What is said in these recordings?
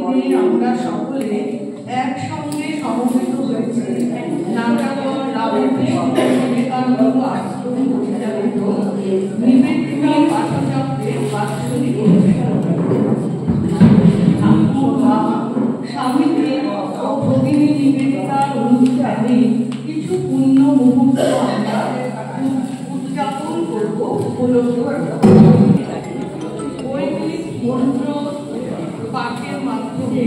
দিন আমরা সকলে একসঙ্গে সমবেত হয়েছি নাটাগড় রামকৃষ্ণ বিবেকানন্দ আশ্রম পরিচালিত নিবেদিতা পাঠচক্রের বাৎসরিক অনুষ্ঠান। স্বামীকে ও ভগিনী নিবেদিতার অনুষ্ঠানে কিছু পূর্ণ মুহূর্ত আমরা উদযাপন করব উপলব্ধ বৈদিক মন্ত্র পাঠের মাধ্যমে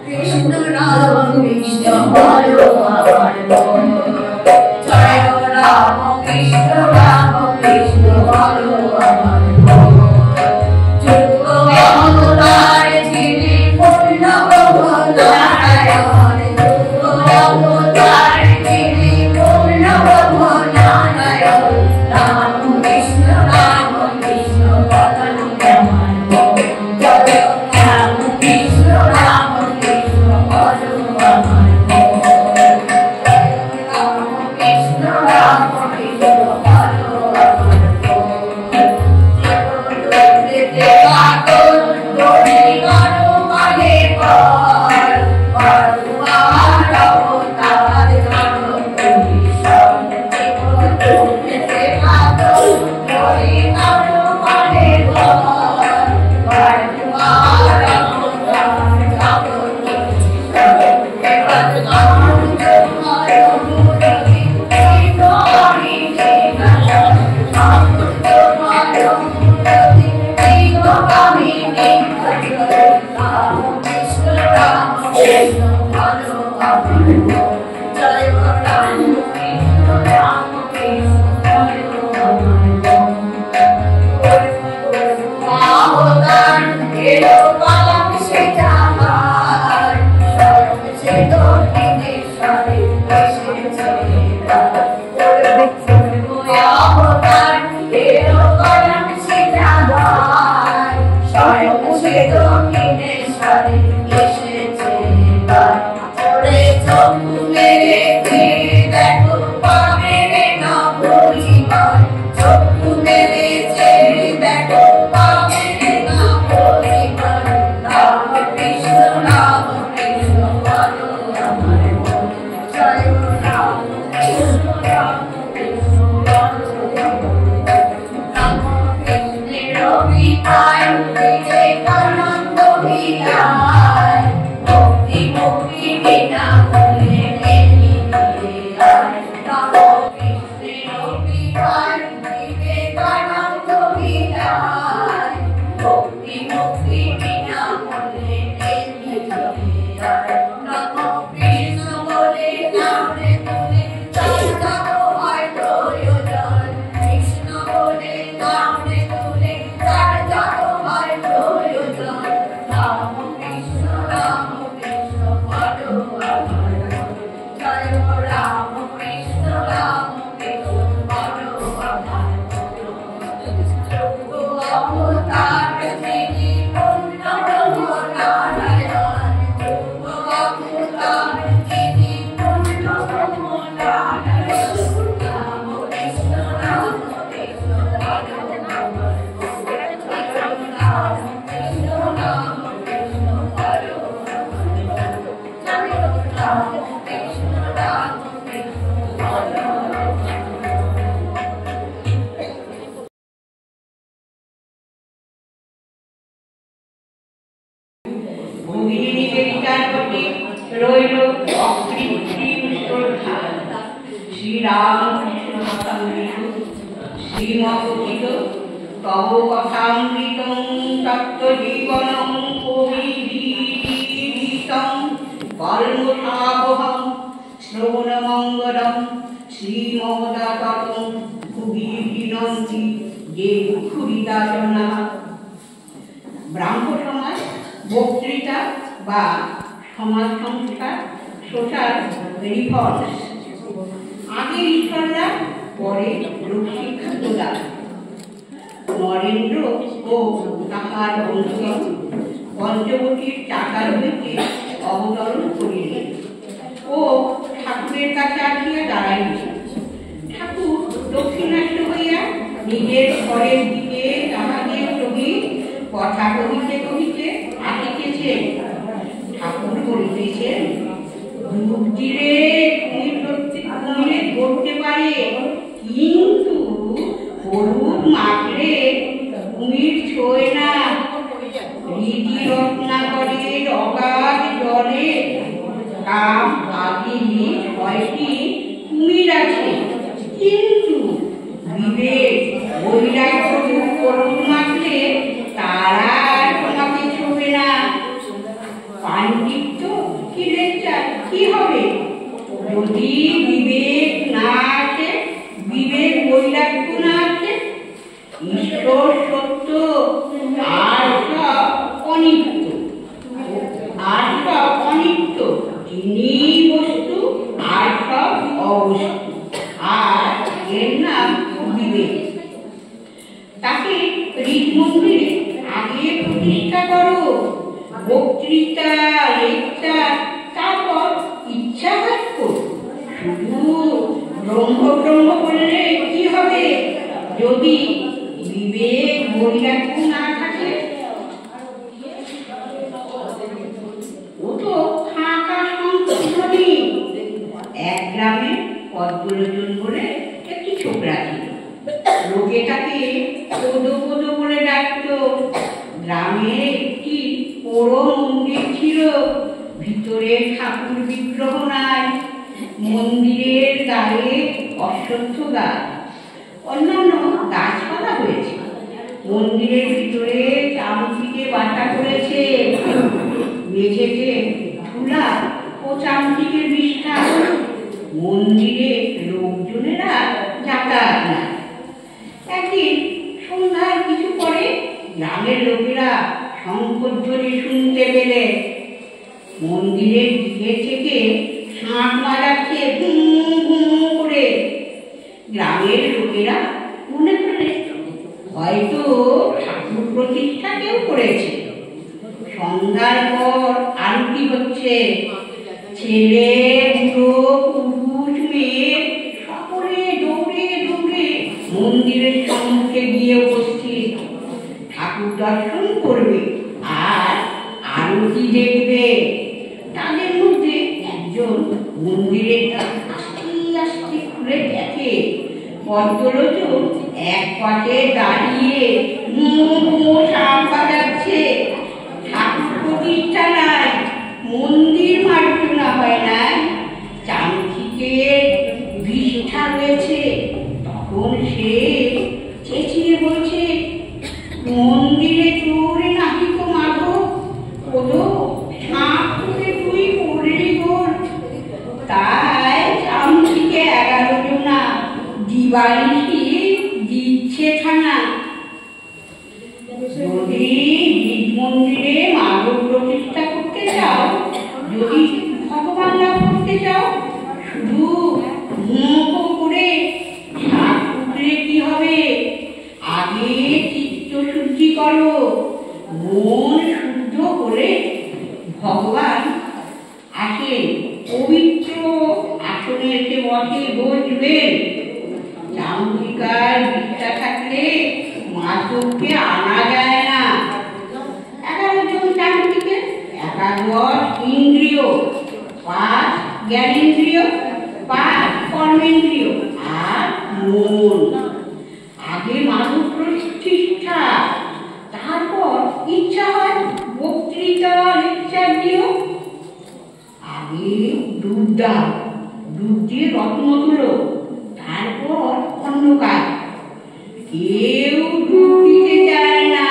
কৃষ্ণ রাম কৃষ্ণ বলো আমার মন জয় রাম কৃষ্ণ বলো আমার মন যুগ অবতার যিনি পূর্ণ ব্রহ্ম নারায়ণ যুগ অবতার যিনি পূর্ণ ব্রহ্ম নারায়ণ রাম কৃষ্ণ বলো আমার মন জয় রাম কৃষ্ণ বলো আমার মন রাম কৃষ্ণ বলো আমার ব্রাহ্ম সমাজ বক্তৃতা বা সমাজ সংস্কার সোশ্যাল রিফর্মস আগে ঈশ্বররা পরে লোকশিক্ষা প্রদান নরেন্দ্র ও তাহার বন্ধুগণ পঞ্চবটির চাকার হইতে অবতরণ করিলেন ও ঠাকুরের কাছে আসিয়া দাঁড়াইলেন। ঠাকুর দক্ষিণাস্ত হইয়া নিজের ঘরের দিকে তাহাদের সহিত কথা কহিতে কহিতে আসিতেছেন। ঠাকুর বলিতেছেন, দুধ দিলে কুমিরে ধরতে পারে, কিন্তু হলুদ মাখলে কুমির ছোঁয় না। হৃদি রত্নাকরের অগাধ জলে কাম আদি ছয়টি কুমির আছে, কিন্তু বিবেক বৈরাগ্য হলুদ মাখলে তারা তোমাকে ছোঁবে না। পাণ্ডিত্য প্রতিষ্ঠা করো, বক্তৃতা, লেকচার, তারপর ইচ্ছাঘাত করো। শুধু ব্রহ্ম ব্রহ্ম বললে কি হবে যদি বিবেক বৈরাগ্য না থাকে? ও তো ফাঁকা সংশোধনী। এক গ্রামে পদ্মলোচন বলে একটি ছোকরা ছিল। লোকে তাকে কোদো কোদো বলে ডাকতো। গ্রামে একটি পোড়ো মন্দির ছিল, ভিতরে ঠাকুর বিগ্রহ নাই। মন্দিরের গায়ে অশ্বত্থ গাছ, অন্যান্য গাছপালা হয়েছে। মন্দিরের ভিতরে চামচিকে বাসা করেছে, মেঝেতে ধুলা ও চামচিকের বিষ্ঠা। মন্দিরে লোকজনেরা যাতায়াত না। একদিন সন্ধ্যার কিছু পরে গ্রামের লোকেরা শঙ্খধ্বনি শুনতে পেলে। মন্দিরের দিকে থেকে শাঁখ বাজাচ্ছে হুম হুম করে। গ্রামের লোকেরা মনে করে হয়তো ঠাকুর প্রতিষ্ঠা কেউ করেছে। সন্ধ্যার পর আরতি হচ্ছে। ছেলে, বুড়ো, পুরুষ, মেয়ে সকলে দৌড়ে দৌড়ে মন্দিরের সম্মুখে গিয়ে উপস্থিত। ঠাকুর দর্শন করবে আর আরতি দেখবে। তাদের মধ্যে একজন মন্দিরের আস্তে আস্তে খুলে দেখে পদ্মলোচন এক পাশে দাঁড়িয়ে শাঁখ বাজাচ্ছে। ঠাকুর প্রতিষ্ঠা নাই, মন্দির মার্জনা হয় না, চামচিকের বিষ্ঠা রয়েছে। তখন সে চেঁচিয়ে বলছে, মন্দিরে তোর নাকি তো মাধব, ওদো শাঁখ করে তুই পড়লি গোল। তাই চামচিকে 11 জনা দিবানিশি দিচ্ছে থানা। যদি নিজ মন্দিরে মাধব প্রতিষ্ঠা করতে চাও, যদি ভগবান লাভ করতে চাও, শুধু মুখ করে শাঁখ ফুটলে কি হবে? আগে চিত্ত শুদ্ধি করো। মন শুদ্ধ করে ভগবান আসেন, পবিত্র আসনে এসে বসে বসবেন। চামচিকার বিদ্যা থাকলে মাধবকে আনা যায় না। 11 জন চামচিকে 11 ইন্দ্রিয়, 5 জ্ঞানেন্দ্রিয়, 5 কর্মেন্দ্রিয় আর মন। আগে মাধব প্রতিষ্ঠা, তারপর ইচ্ছা হয় বক্তৃতা লেকচার দিও। আগে দুধ দাও, দুধ দিয়ে রত্ন তুলো, তারপর অন্য কাজ। কেউ দুধ দিতে চায় না।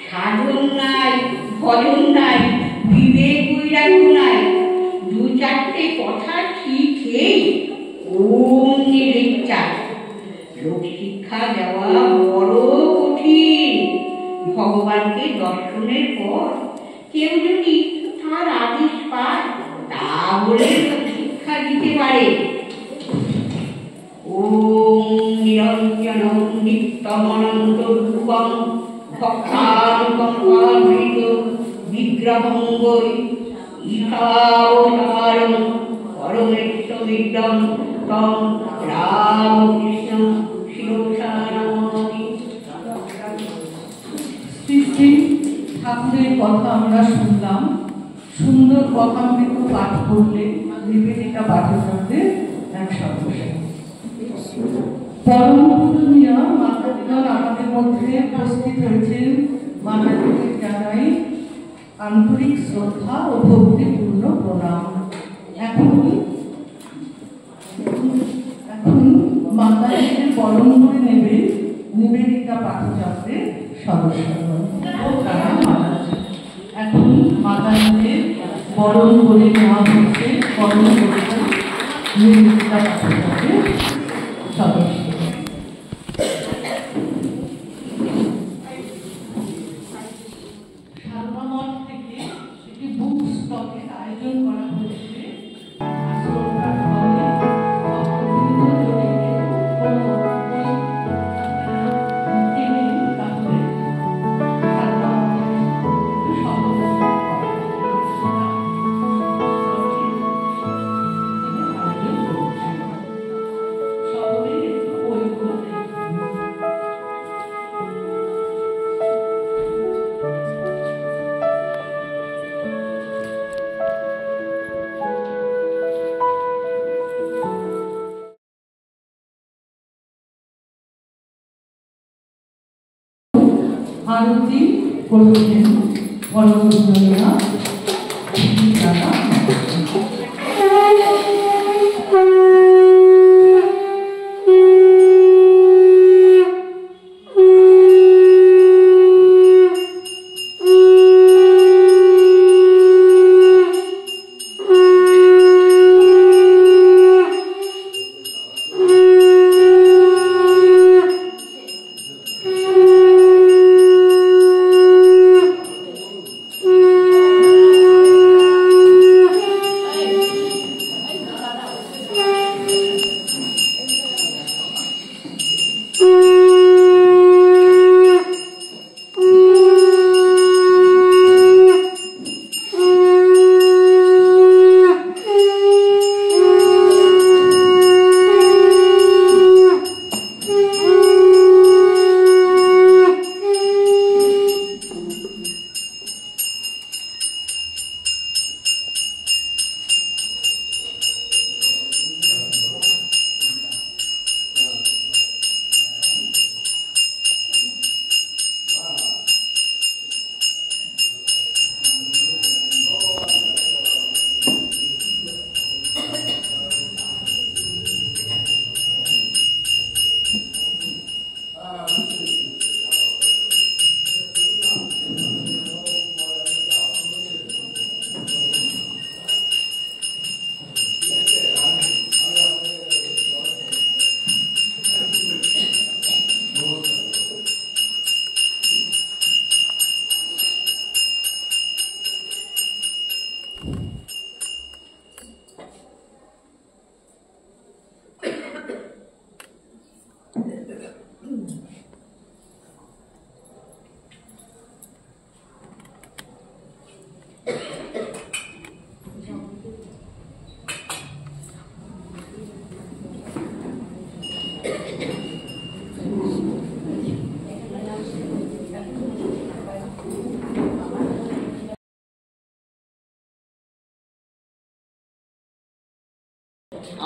সাধন নাই, ভজন নাই, বিবেক বৈরাগ্য নাই। 2-4টে কথা ঠিক খেয়ে ওম লেকচার। লোক শিক্ষা দেওয়া বড় কঠিন। ভগবানকে দর্শনের পর কেউ যদি তার আদেশ পায়, তাহলে শিক্ষা দিতে পারে। ওম নিরঞ্জনম নিত্যমনন্তরূপম ভক্তানুকম্পামৃত বিগ্রহঙ্গৈ ঈশাবতারং পরমেশ্বরবিদ্যং তং রামকৃষ্ণ শিরসা নমামি। শ্রী শ্রী ঠাকুরের কথা আমরা শুনলাম। সুন্দর কথামৃত পাঠ করলে নিবেদিতা পাঠকদের এক সমস্যা। পরম পূজনীয় মাতাদিগণ আমাদের মধ্যে উপস্থিত হয়েছেন। মাতাদিগকে জানাই আন্তরিক শ্রদ্ধা ও ভক্তিপূর্ণ প্রণাম। এখন মাতাদিগের বরণ করে নেবে নিবেদিতা পাঠচক্রের সদস্যগণ ও তারা মাতাজি। এখন মাতাজিদের বরণ করে নেওয়া হচ্ছে। বরণ করছেন নিবেদিতা পাঠচক্রের সদস্য। সারদামঠ থেকে একটি বুক স্টকের আয়োজন করা হয়েছে। আরতি করছেন পরমপূজনীয় দাদা।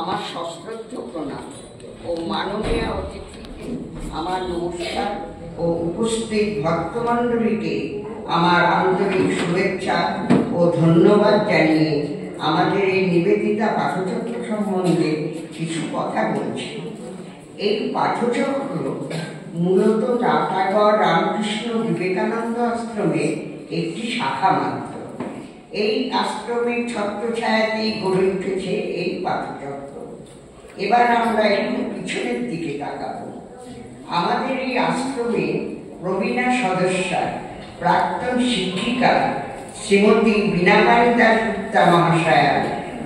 আমার সশ্রদ্ধ প্রণাম ও মাননীয় অতিথিকে আমার নমস্কার ও উপস্থিত ভক্তমণ্ডলীকে আমার আন্তরিক শুভেচ্ছা ও ধন্যবাদ জানিয়ে আমাদের এই নিবেদিতা পাঠচক্র সম্বন্ধে কিছু কথা বলছি। এই পাঠচক্র মূলত টাটাগড় রামকৃষ্ণ বিবেকানন্দ আশ্রমের একটি শাখা মাত্র। এই আশ্রমের ছত্রছায়াতেই গড়ে উঠেছে এই পাঠচক্র। এবার আমরা একটু পিছনের দিকে তাকাবো। আমাদের এই আশ্রমে প্রবীণা সদস্যা প্রাক্তন শিক্ষিকা শ্রীমতী বীণাপাণি দাশগুপ্তা মহাশয়া,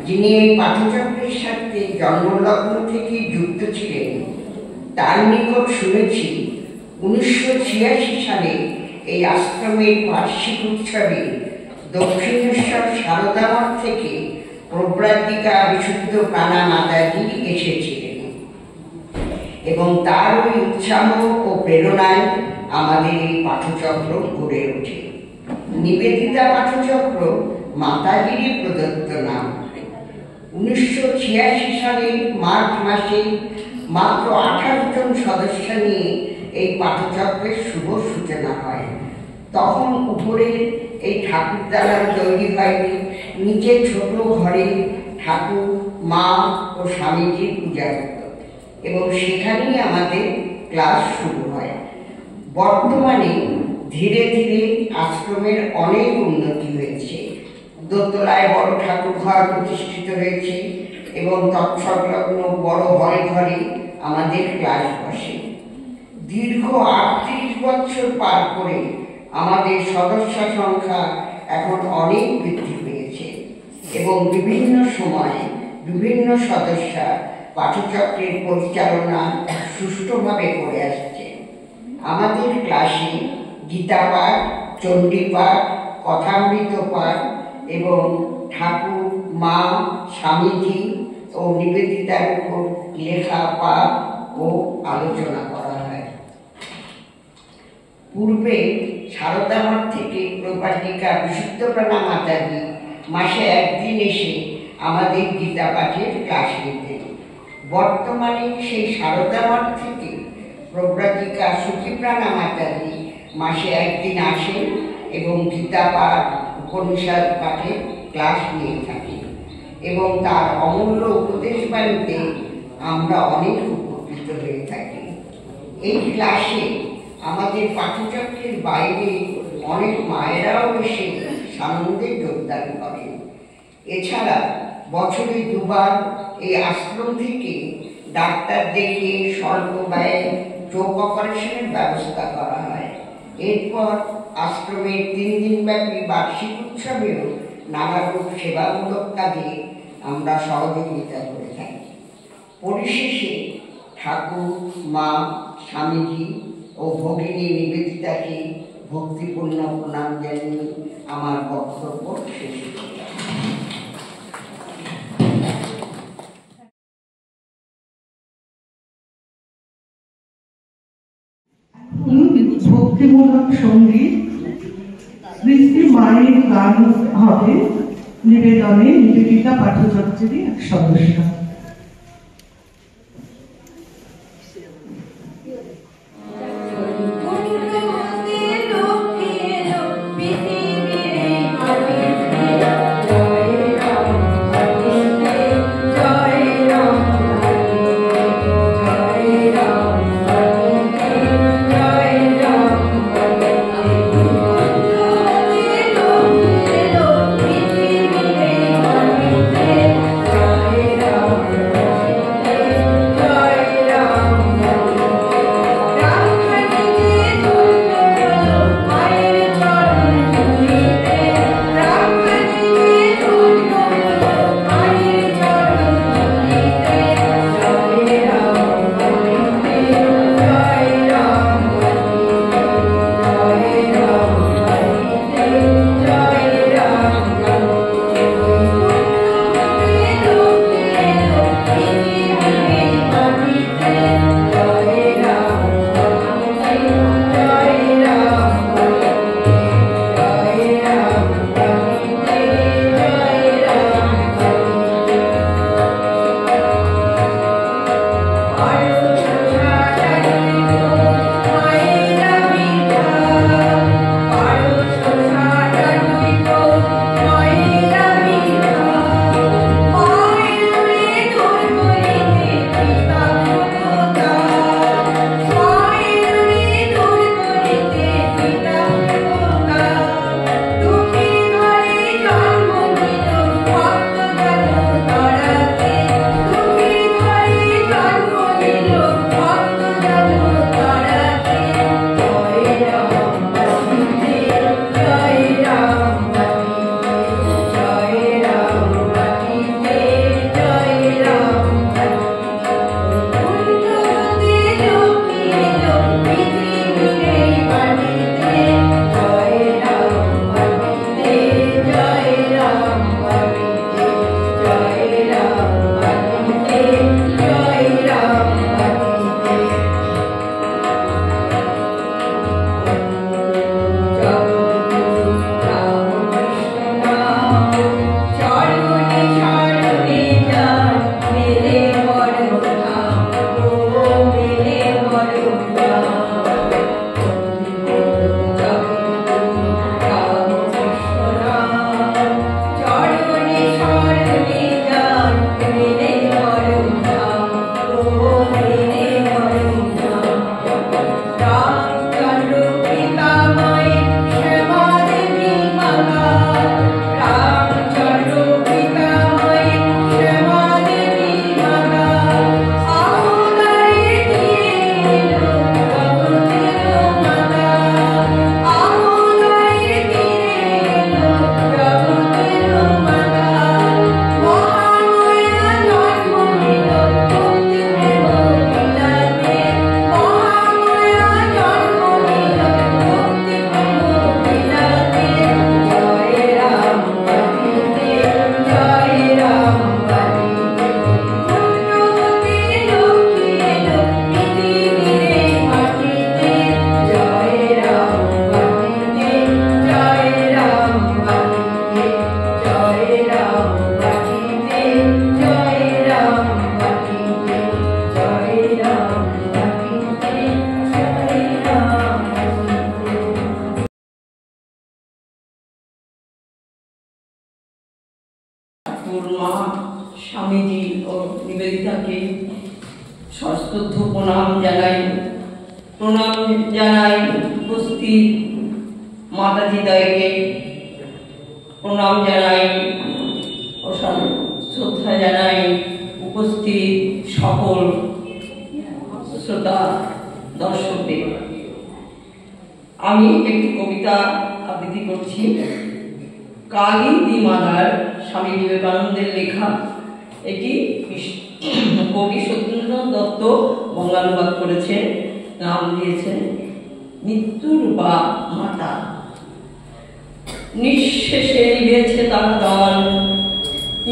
যিনি এই পাঠচক্রের সাথে জন্মলগ্ন থেকে যুক্ত ছিলেন, তার নিকট শুনেছি 1986 সালে এই আশ্রমের বার্ষিক উৎসবে দক্ষিণেশ্বর সারদা মঠ থেকে প্রব্রাজিকা বিশুদ্ধ প্রাণা মাতাজি এসেছিলেন এবং তার ওই উৎসাহ ও প্রেরণায় আমাদের এই পাঠচক্র গড়ে ওঠে। নিবেদিতা পাঠচক্র মাতাজিরই প্রদত্ত নাম। 1986 সালের মার্চ মাসে মাত্র 28 জন সদস্য নিয়ে এই পাঠচক্রের শুভ সূচনা হয়। তখন উপরে এই ঠাকুর দালান তৈরি হয়নি, নিচে ছোট ঘরে ঠাকুর, মা ও স্বামীজির পূজা হতো এবং সেখানেই আমাদের ক্লাস শুরু হয়। বর্তমানে ধীরে ধীরে আশ্রমের অনেক উন্নতি হয়েছে। দোতলায় বড় ঠাকুর ঘর প্রতিষ্ঠিত হয়েছে এবং তৎসংলগ্ন বড় হল ঘরে আমাদের ক্লাস বসে। দীর্ঘ 38 বছর পার করে আমাদের সদস্য সংখ্যা এখন অনেক বৃদ্ধি পেয়েছে এবং বিভিন্ন সময়ে বিভিন্ন সদস্য পাঠচক্রের পরিচালনা সুষ্ঠুভাবে করে আসছে। আমাদের ক্লাসে গীতা পাঠ, চণ্ডী পাঠ, কথামৃত পাঠ এবং ঠাকুর, মা, স্বামীজি ও নিবেদিতার উপর লেখা পাঠ ও আলোচনা করা হয়। পূর্বে সারদা মঠ থেকে প্রব্রাজিকা বিশুদ্ধ প্রাণা মাতাজি মাসে একদিন এসে আমাদের গীতা পাঠের ক্লাস নিতেন। বর্তমানে সেই সারদা মঠ থেকে প্রব্রাজিকা সুচিপ্রাণা মাতাজি মাসে একদিন আসেন এবং গীতা পাঠ, উপনিষদ পাঠে ক্লাস নিয়ে থাকেন এবং তার অমূল্য উপদেশ বাণীতে আমরা অনেক উপকৃত হয়ে থাকি। এই ক্লাসে আমাদের পাঠচক্রের বাইরে অনেক মায়েরাও এসে সানন্দে যোগদান করেন। এছাড়া বছরে দুবার এই আশ্রম থেকে ডাক্তার দেখিয়ে স্বল্প ব্যয়ে চোখ অপারেশনের ব্যবস্থা করা হয়। এরপর আশ্রমের 3 দিনব্যাপী বার্ষিক উৎসবেও নানারূপ সেবামূলক কাজে আমরা সহযোগিতা করে থাকি। পরিশেষে ঠাকুর, মা, স্বামীজি ও ভগিনী নিবেদিতাকে ভক্তিপূর্ণ প্রণাম জানিয়ে আমার বক্তব্য শেষ করলাম। ভক্তিমূলক সঙ্গীত শ্রী শ্রী মায়ের গান হবে নিবেদনে নিবেদিতা পাঠচক্রেরই এক সদস্য। Jai Ram ঠাকুরমা স্বামীজি ও নিবেদিতাকে সশ্রদ্ধ প্রণাম জানাই উপস্থিত মাতাজিদ্বয়কে প্রণাম জানাই ও শ্রদ্ধা জানাই উপস্থিত সকল শ্রোতা দর্শকদের। আমি একটি কবিতা আবৃত্তি করছি। কালী দি মাদার, স্বামী বিবেকানন্দের লেখা। এটি কবি সত্যেন্দ্রনাথ দত্ত বঙ্গানুবাদ করেছে, নাম দিয়েছেন মৃত্যুরূপা মাতা। নিঃশেষে নিভেছে তার দান,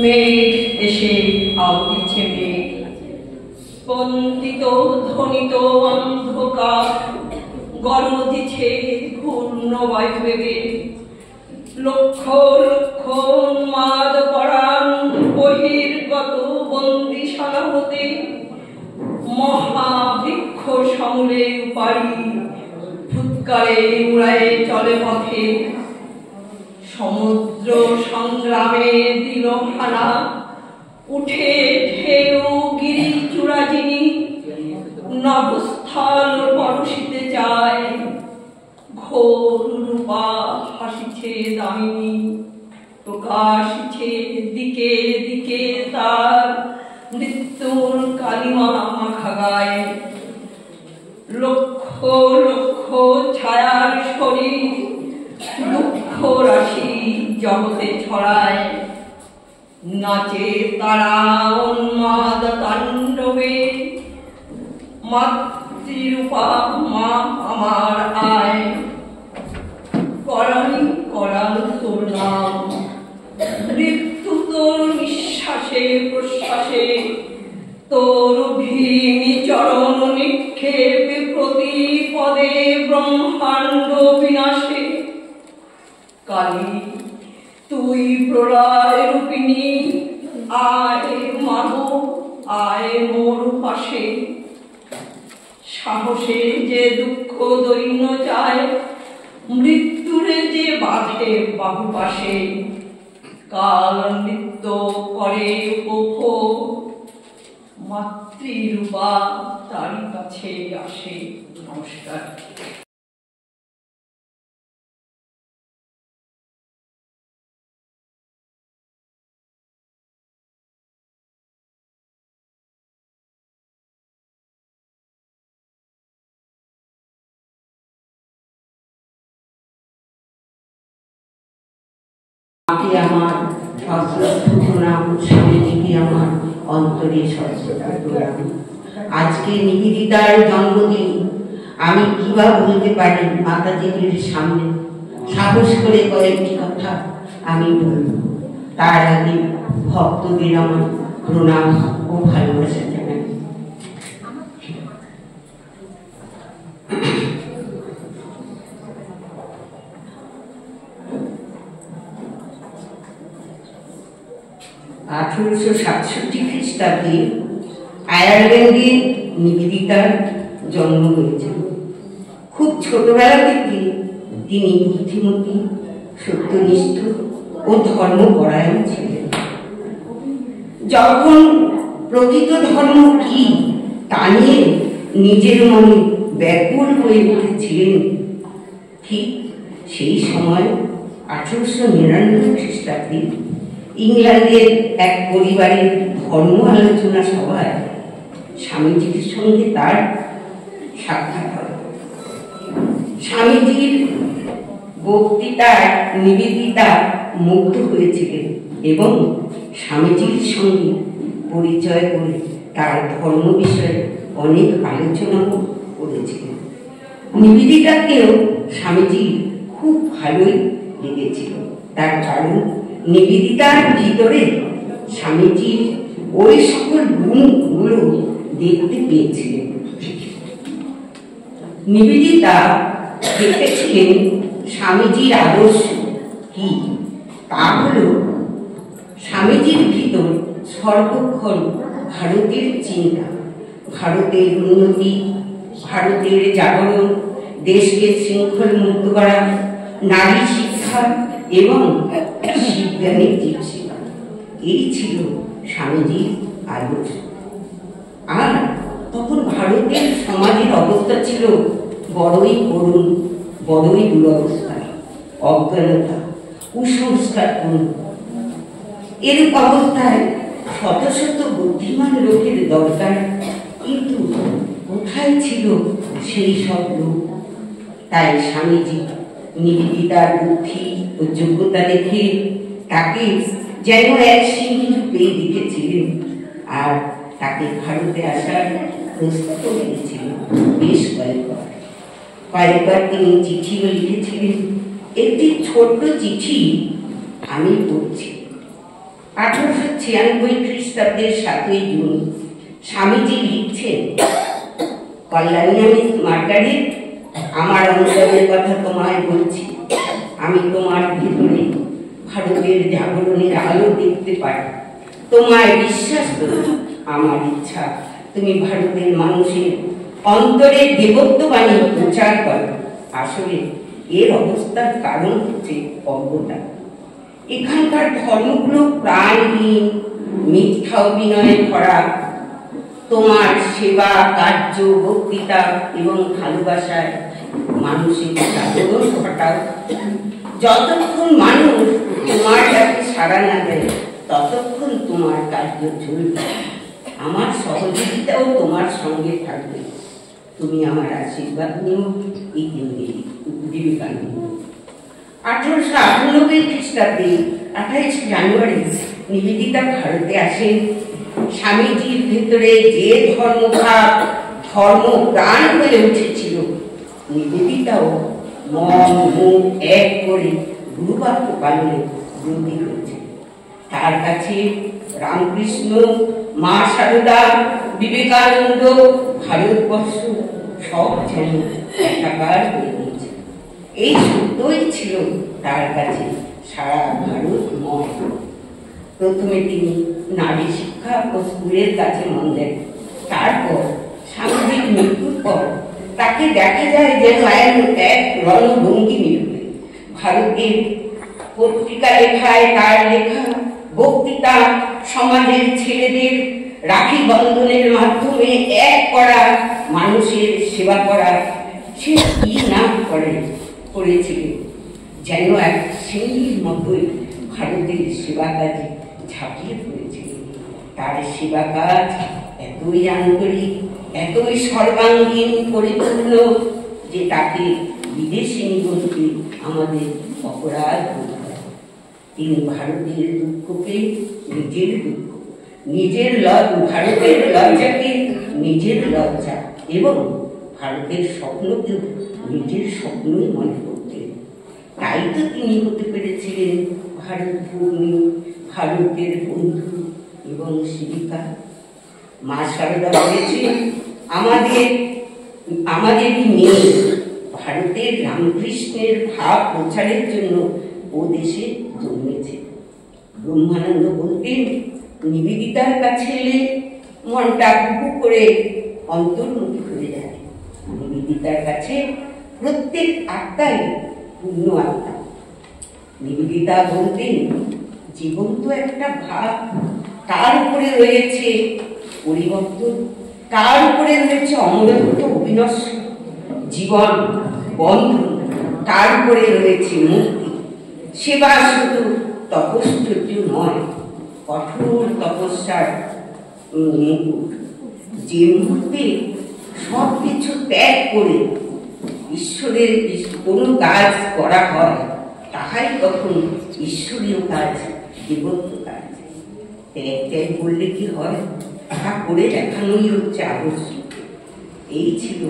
মেঘ এসে আউটিছে মেঘ, স্পন্দিত ধ্বনিত অন্ধকার, গর্জিছে ঘূর্ণ বায়ুবেগে। লক্ষ লক্ষ উন্মাদ পরাণ বহির্গত বন্দিশালা হতে, মহাবৃক্ষ সমূলে উপাড়ি ফুৎকারে উড়ায়ে চলে পথে। সমুদ্র সংগ্রামে দিল হানা, উঠে ঢেউ গিরি চূড়াজিনি, নভস্থল পরশিতে যায়। ঘোর রূপা হাসিছে দামিনী, প্রকাশিছে দিকে দিকে তার মৃত্যুর কালিমা মাখা গায়ে। লক্ষ লক্ষ ছায়ার শরীর দুঃখ রাশি জগতে ছড়ায়। নাচে তারা উন্মাদ তাণ্ডবে, মাতৃরূপা মা আমার আয়। করালি করাল তোর নাম, মৃত্যু তোর নিঃশ্বাসে প্রশ্বাসে। তোর ভীমি চরণ নিক্ষেপে প্রতি পদে ব্রহ্মাণ্ড বিনাশে। কালী তুই প্রলয় রূপিণী, আয় মাগো আয় মোর পাশে। সাহসে যে দুঃখ দৈন্য যায়, মৃত্যুরে যে বাঁধে বাহু পাশে। কাল নৃত্য করে উপভোগ, মাতৃরূপা তারই কাছে আসে। নমস্কার। আমার সশ্রদ্ধ প্রণাম, স্বামীজিকে আমার অন্তরে সশ্রদ্ধ প্রণাম। আজকে নিবেদিতার জন্মদিন, আমি কিবা বলতে পারি মাতাজির সামনে। সাহস করে কয়েকটি কথা আমি বলব। তার আগে ভক্তদের আমার প্রণাম ও ভালোবাসা জানাই। 1867 খ্রিস্টাব্দে আয়ারল্যান্ডে নিবেদিতার জন্ম হয়েছিল। খুব ছোটবেলা থেকে তিনি বুদ্ধিমতী, সত্যনিষ্ঠ ও ধর্মপরায়ণ ছিলেন। যখন প্রকৃত ধর্ম কি তা নিয়ে নিজের মনে ব্যাকুল হয়ে উঠেছিলেন, ঠিক সেই সময় 1899 খ্রিস্টাব্দে ইংল্যান্ডের এক পরিবারের ধর্ম আলোচনা সভায় স্বামীজির সঙ্গে তার সাক্ষাৎ হয়। স্বামীজির বক্তৃতায় নিবেদিতা মুগ্ধ হয়েছিলেন এবং স্বামীজির সঙ্গে পরিচয় করে তার ধর্ম বিষয়ে অনেক আলোচনাও করেছিলেন। নিবেদিতাকেও স্বামীজি খুব ভালোই লেগেছিল। তার কারণ নিবেদিতার ভিতরে স্বামীজির ওই সকল গুণগুলো দেখতে পেয়েছিলেন। নিবেদিতা দেখেছিলেন স্বামীজির আদর্শ কি, তা হল স্বামীজির ভিতর সর্বক্ষণ ভারতের চিন্তা, ভারতের উন্নতি, ভারতের জাগরণ, দেশকে শৃঙ্খল মুক্ত করা, নারী শিক্ষা এবং শিবজ্ঞানের জীবসেবা। এই ছিল স্বামীজির আদর্শ। আর তখন ভারতের সমাজের অবস্থা ছিল বড়ই করুণ, বড়ই দুরবস্থা, অজ্ঞানতা, কুসংস্কারপূর্ণ। এরূপ অবস্থায় শত শত বুদ্ধিমান লোকের দরকার, কিন্তু কোথায় ছিল সেই সব লোক? তাই স্বামীজি নিবেদিতার বুদ্ধি ও যোগ্যতা দেখে তাকে যেন এক সিংহী পেয়ে দেখেছিলেন, আর তাকে ভারতে আসার প্রস্তাব দিয়েছিলেন। বেশ কয়েকবার তিনি চিঠিও লিখেছিলেন। একটি ছোট্ট চিঠি আমি পড়ছি। 1896 খ্রিস্টাব্দের 7 জুন স্বামীজি লিখছেন, কল্যাণী মার্গারেট, আমার অনুদানের কথা তোমায় বলছি। আমি তোমার ভিতরে ভারতের জাগরণের আলো দেখতে পাই। তোমায় বিশ্বাস করি। আমার ইচ্ছা তুমি ভারতের মানুষের অন্তরের দেবত্ববাণী প্রচার করো। আসলে এর অবস্থার কারণ হচ্ছে অজ্ঞতা। এখানকার ধর্মগুলো প্রাণহীন, মিথ্যা অভিনয়ে ভরা। তোমার সেবা, কার্য, বক্তৃতা এবং ভালোবাসায় মানুষের জাগরণ ঘটাও। যতক্ষণ মানুষ তোমার কাছে সাড়া না দেয়, ততক্ষণ তোমার কার্য চলবে। আমার সহযোগিতাও তোমার সঙ্গে থাকবে। তুমি আমার আশীর্বাদ নিও। বিবেকানন্দ। 1898 খ্রিস্টাব্দে 28 জানুয়ারি নিবেদিতা ভারতে আসেন। স্বামীজির ভিতরে যে ধর্মভাব, ধর্ম প্রাণ হয়ে উঠেছিল, নিবেদিতাও মন মুখ এক করে গুরুবাক্য পালনে ব্রতী হয়েছে। তার কাছে রামকৃষ্ণ, মা সারদা, বিবেকানন্দ, ভারতবর্ষ সব যেন একাকার হয়ে গিয়েছে। এই সত্যই ছিল তার কাছে সারা ভারতময়। প্রথমে তিনি নারী শিক্ষা ও স্কুলের কাছে মন দেন। তারপর স্বামীজির মৃত্যুর পর তাকে দেখা যায় যেন এক রণভঙ্গি নিরূপে। ভারতের পত্রিকা লেখায়, তার লেখা, বক্তৃতা, সমাজের ছেলেদের রাখি বন্ধনের মাধ্যমে এক করা, মানুষের সেবা করা, সে কি না করেছিলেন। যেন এক সিংহীর মতোই ভারতের সেবা কাজে ঝাঁপিয়ে পড়েছিলেন। তার সেবা কাজ এতই আন্তরিক, এতই সর্বাঙ্গীন পরিপূর্ণ যে তাকে বিদেশে নিবন্ধে আমাদের অপরাধ করতে হয়। তিনি ভারতের দুঃখকে নিজের দুঃখ, ভারতের লজ্জাকে নিজের লজ্জা এবং ভারতের স্বপ্নকেও নিজের স্বপ্নই মনে করতেন। তাই তো তিনি হতে পেরেছিলেন ভারত ভূমি, ভারতের বন্ধু এবং সেবিকা। মা সারদা বলেছেন, আমাদের মেয়ে ভারতের রামকৃষ্ণের ভাব প্রচারের জন্য ও দেশে জন্মেছে। ব্রহ্মানন্দ বলতেন, নিবেদিতার কাছে এলে মনটা কুকু করে অন্তর্মুখী হয়ে যায়। নিবেদিতার কাছে প্রত্যেক আত্মাই পূর্ণ আত্মা। নিবেদিতা বলতেন, জীবন তো একটা ভাব, তার উপরে রয়েছে পরিবর্তন, তার উপরে রয়েছে অমরত্ব, অবিনশ্বর জীবন, বন্ধন, তার উপরে রয়েছে মুক্তি। সেবা শুধু তপশ্চর্য নয়, কঠোর তপস্যার মুকুট। যে মুহূর্তে সব কিছু ত্যাগ করে ঈশ্বরের কোনো কাজ করা হয়, তাহাই তখন ঈশ্বরীয় কাজ, দেবত্ব কাজ। ত্যাগ করলে কি হয়, তা করে দেখানোই হচ্ছে আবশ্যক। এই ছিল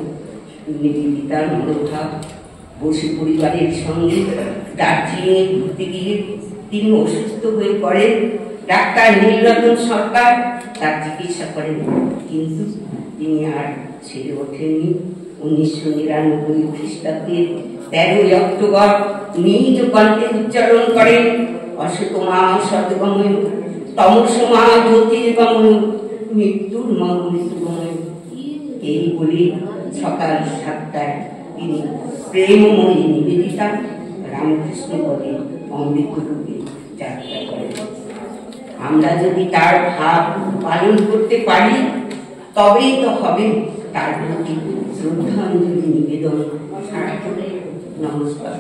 নিবেদিতার মনোভাব। বসু পরিবারের সঙ্গে দার্জিলিংয়ে ঘুরতে গিয়ে তিনি অসুস্থ হয়ে পড়েন। ডাক্তার নীলরতন সরকার তার চিকিৎসা করেন, কিন্তু তিনি আর ছেড়ে ওঠেননি। 1999 খ্রিস্টাব্দের 13 অক্টোবর নিজ কণ্ঠে উচ্চারণ করেন, অসতমা সতগময়, তমসমা জ্যোতির্গময়, মৃত্যুর মৃত্যুগময়। এই বলে সকাল 7টায় তিনি প্রেমময়ী নিবেদিতা রামকৃষ্ণ পদে অমৃত রূপে যাত্রা করেন। আমরা যদি তার ভাব পালন করতে পারি তবেই তো হবে তার প্রতি শ্রদ্ধাঞ্জলি নিবেদন। নমস্কার।